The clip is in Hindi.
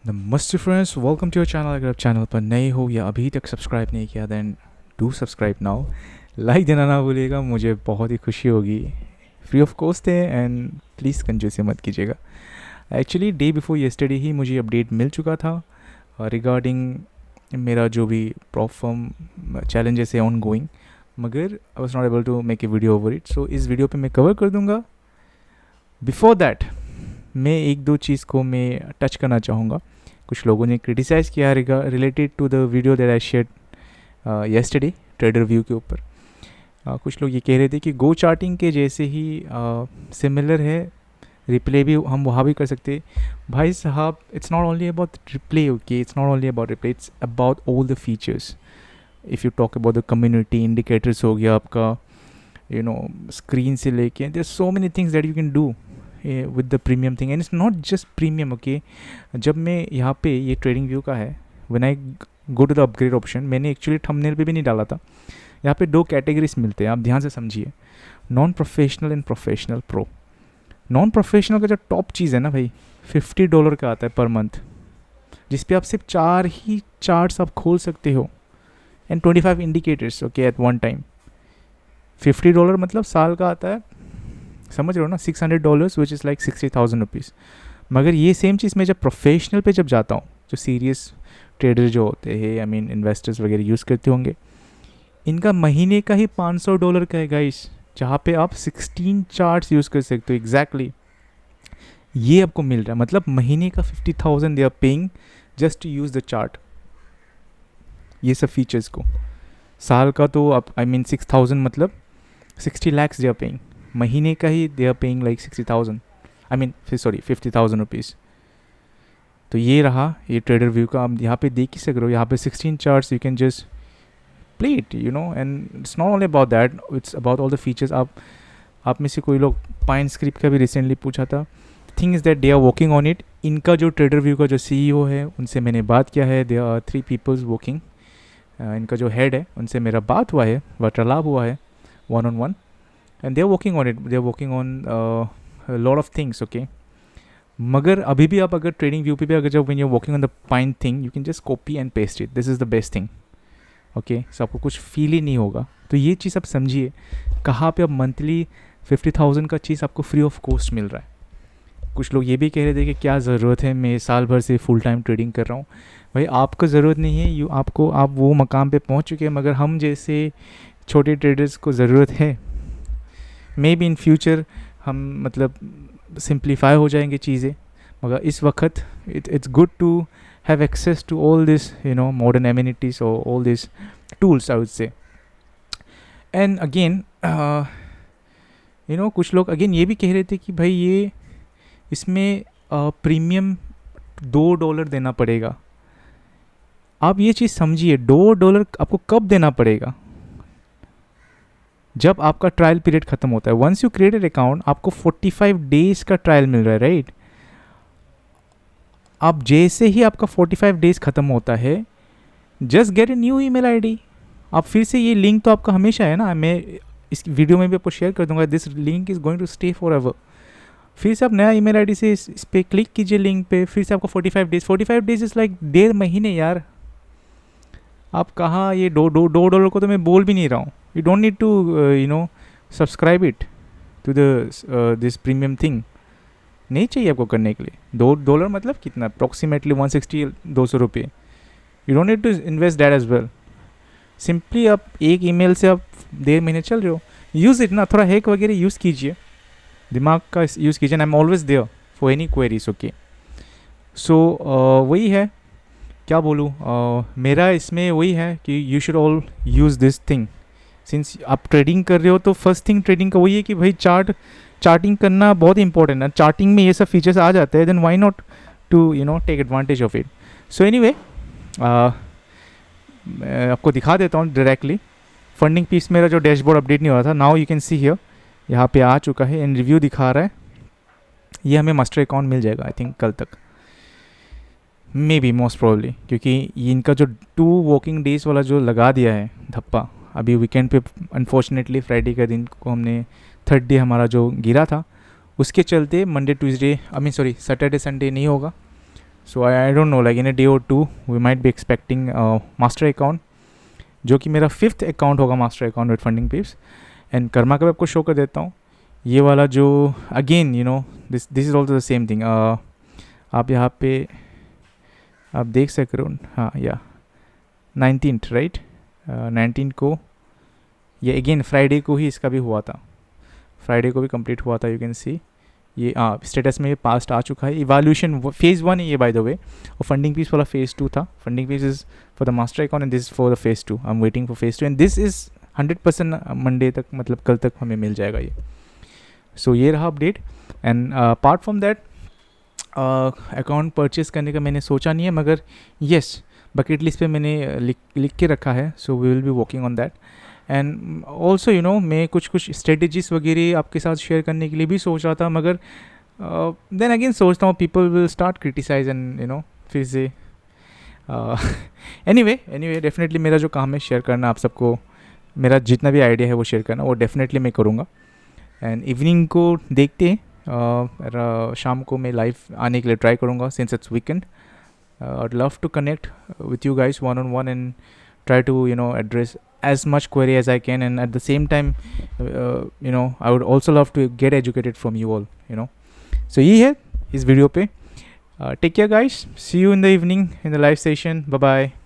नमस्ते friends, welcome to your channel. अगर आप चैनल पर नए हो या अभी तक सब्सक्राइब नहीं किया then do subscribe now. Like देना ना भूलिएगा, मुझे बहुत ही खुशी होगी। फ्री ऑफ कॉस्ट है एंड प्लीज़ कंजूसी मत कीजिएगा। एक्चुअली डे बिफोर येस्टरडे ही मुझे अपडेट मिल चुका था रिगार्डिंग मेरा जो भी प्रॉब्लम चैलेंजेस है ऑन गोइंग, मगर I was not able to make a video over it. So इस वीडियो पे मैं कवर कर दूंगा। बिफोर दैट मैं एक दो चीज़ को मैं टच करना चाहूँगा। कुछ लोगों ने क्रिटिसाइज़ किया related to the video that I share yesterday trader view के ऊपर। कुछ लोग ये कह रहे थे कि गो चार्टिंग के जैसे ही सिमिलर है, रिप्ले भी हम वहाँ भी कर सकते। भाई साहब, it's not only about replay, okay, it's not only about replay, it's about all the features. If you talk about the community indicators हो गया आपका, स्क्रीन से लेके there so many things that you can do with the premium thing and it's not just premium, okay. जब मैं यहाँ पे ये ट्रेडिंग व्यू का है, when I go to the upgrade option, मैंने एक्चुअली थंबनेल पे भी नहीं डाला था। यहाँ पे दो कैटेगरीज मिलते हैं, आप ध्यान से समझिए, non professional and professional pro. Non professional का जो टॉप चीज़ है ना भाई, $50 का आता है पर मंथ, जिस पे आप सिर्फ 4 ही चार्ट्स आप खोल सकते हो and 25 indicators, okay, at one time. $50 मतलब साल का आता है, समझ रहे हो ना, $600 विच इज़ लाइक 60,000 रुपीज़। मगर ये सेम चीज़ मैं जब प्रोफेशनल पे जब जाता हूँ, जो सीरियस ट्रेडर जो होते हैं, आई मीन इन्वेस्टर्स वगैरह यूज़ करते होंगे, इनका महीने का ही $500 का है गाइस, जहाँ पे आप 16 चार्ट्स यूज़ कर सकते हो एग्जैक्टली। ये आपको मिल रहा है, मतलब महीने का 50,000 they are paying just to use the chart, ये सब फीचर्स को। साल का तो आप आई मीन 6,000 मतलब 60 lakhs दे आर पेइंग। महीने का ही they are paying like 60,000, I mean sorry 50,000 rupees. तो ये रहा ये ट्रेडर व्यू का, आप यहाँ पे देख ही सक रहे हो। यहाँ पे 16 charts, you can just play it, and it's not only about that, it's about all the features. आप में से कोई लोग पाइन स्क्रिप्ट का भी रिसेंटली पूछा था। Thing is that they are working on it. इनका जो ट्रेडर व्यू का जो CEO है, उनसे मैंने बात किया है। They are 3 peoples working. इनका जो हेड है, उनसे मेरा बात हुआ है, वार्तालाप हुआ है, one on one, and they are working on it. They are working on lot of things, okay. मगर अभी भी आप अगर ट्रेडिंग व्यू पे भी अगर जब when you are working on the pine thing, you can just copy and paste it, this is the best thing, okay. So आपको कुछ फील ही नहीं होगा। तो ये चीज़ आप समझिए, कहाँ पे अब मंथली 50,000 का चीज़ आपको फ्री ऑफ कॉस्ट मिल रहा है। कुछ लोग ये भी कह रहे थे कि क्या ज़रूरत है, मैं साल भर से फुल टाइम ट्रेडिंग कर रहा हूँ। भाई आपको ज़रूरत नहीं है, आप वो मकाम पे पहुँच चुके हैं, मगर हम जैसे छोटे ट्रेडर्स को ज़रूरत है। मे बी इन फ्यूचर हम मतलब सिंप्लीफाई हो जाएंगे चीज़ें, मगर इस वक्त it's good to have access to all this modern amenities और all this tools, I would say. And again कुछ लोग अगेन ये भी कह रहे थे कि भाई ये इसमें प्रीमियम $2 देना पड़ेगा। आप ये चीज़ समझिए, $2 आपको कब देना पड़ेगा? जब आपका ट्रायल पीरियड खत्म होता है। Once you create an account, आपको 45 डेज का ट्रायल मिल रहा है, राइट? आप जैसे ही आपका 45 डेज खत्म होता है, just get a new email ID. आप फिर से, ये लिंक तो आपका हमेशा है ना, मैं इस वीडियो में भी आपको शेयर कर दूंगा, this link is going to stay forever. फिर से आप नया ईमेल आईडी से इस पर क्लिक कीजिए लिंक पे, फिर से आपको 45 डेज इज़ लाइक 1.5 महीने यार। आप कहाँ ये $2 को तो मैं बोल भी नहीं रहा हूँ। You don't need to subscribe it to this premium thing, नहीं चाहिए आपको करने के लिए। $2 मतलब कितना, अप्रॉक्सीमेटली 160-200 रुपये। You don't need to invest that as well. Simply आप एक ईमेल से आप 1.5 महीने चल रहे हो। यूज़ इट ना, थोड़ा हैक वगैरह यूज़ कीजिए, दिमाग का यूज़ कीजिए। I am always there for any queries, okay. So वही है, क्या बोलूँ, मेरा इसमें वही है कि you should all use this thing. Since आप ट्रेडिंग कर रहे हो, तो फर्स्ट थिंग ट्रेडिंग का वही है कि भाई चार्टिंग करना बहुत इंपॉर्टेंट है। चार्टिंग में ये सब फीचर्स आ जाते हैं, then why not to take advantage of it. So anyway, मैं आपको दिखा देता हूँ डायरेक्टली। फंडिंग पीस मेरा जो डैशबोर्ड अपडेट नहीं हो रहा था, now you can see here, यहाँ पे आ चुका है, इन रिव्यू दिखा रहा है। ये हमें मास्टर अकाउंट मिल जाएगा आई थिंक कल तक, मे बी मोस्ट प्रोबेबली, क्योंकि ये इनका जो 2 वर्किंग डेज़ वाला जो लगा दिया है धप्पा, अभी वीकेंड पे अनफॉर्चुनेटली फ्राइडे का दिन को हमने 3rd डे हमारा जो गिरा था, उसके चलते Monday Tuesday I mean sorry Saturday Sunday नहीं होगा। So I don't know, like in a day और two we might be expecting master account, जो कि मेरा 5th अकाउंट होगा master account with funding pips. And कर्मा का भी आपको शो कर देता हूँ. ये वाला जो again you know this is also the same thing. आप यहाँ पे आप देख सक रहे हो. हाँ या 19th राइट, 19 को ये अगेन फ्राइडे को ही इसका भी हुआ था. फ्राइडे को भी कंप्लीट हुआ था. यू कैन सी ये स्टेटस में ये पास्ट आ चुका है. इवैल्यूएशन फेज़ 1 है ये बाय द वे, और फंडिंग पीस वाला फेज़ 2 था. Funding piece is for the master account and this is for the phase 2. I am waiting for phase 2 and this is 100% Monday तक, मतलब कल तक हमें मिल जाएगा ये. सो ये रहा update. And apart from that account purchase करने का मैंने सोचा नहीं है, मगर येस बकेट लिस्ट पे मैंने लिख के रखा है. So we will be working on that. And also you know मैं कुछ स्ट्रेटजीज वगैरह आपके साथ शेयर करने के लिए भी सोच रहा था, मगर देन अगेन सोचता हूँ people will start criticise and you know फिर से एनीवे डेफिनेटली मेरा जो काम है शेयर करना आप सबको, मेरा जितना भी आइडिया है वो शेयर करना, वो डेफिनेटली मैं करूँगा. एंड इवनिंग को देखते हैं, शाम को मैं लाइव आने के लिए ट्राई करूँगा since it's weekend. I'd love to connect with you guys one on one and try to you know address as much query as I can, and at the same time you know I would also love to get educated from you all, you know. So ये है इस वीडियो पे. Take care guys, see you in the evening in the live session. Bye bye.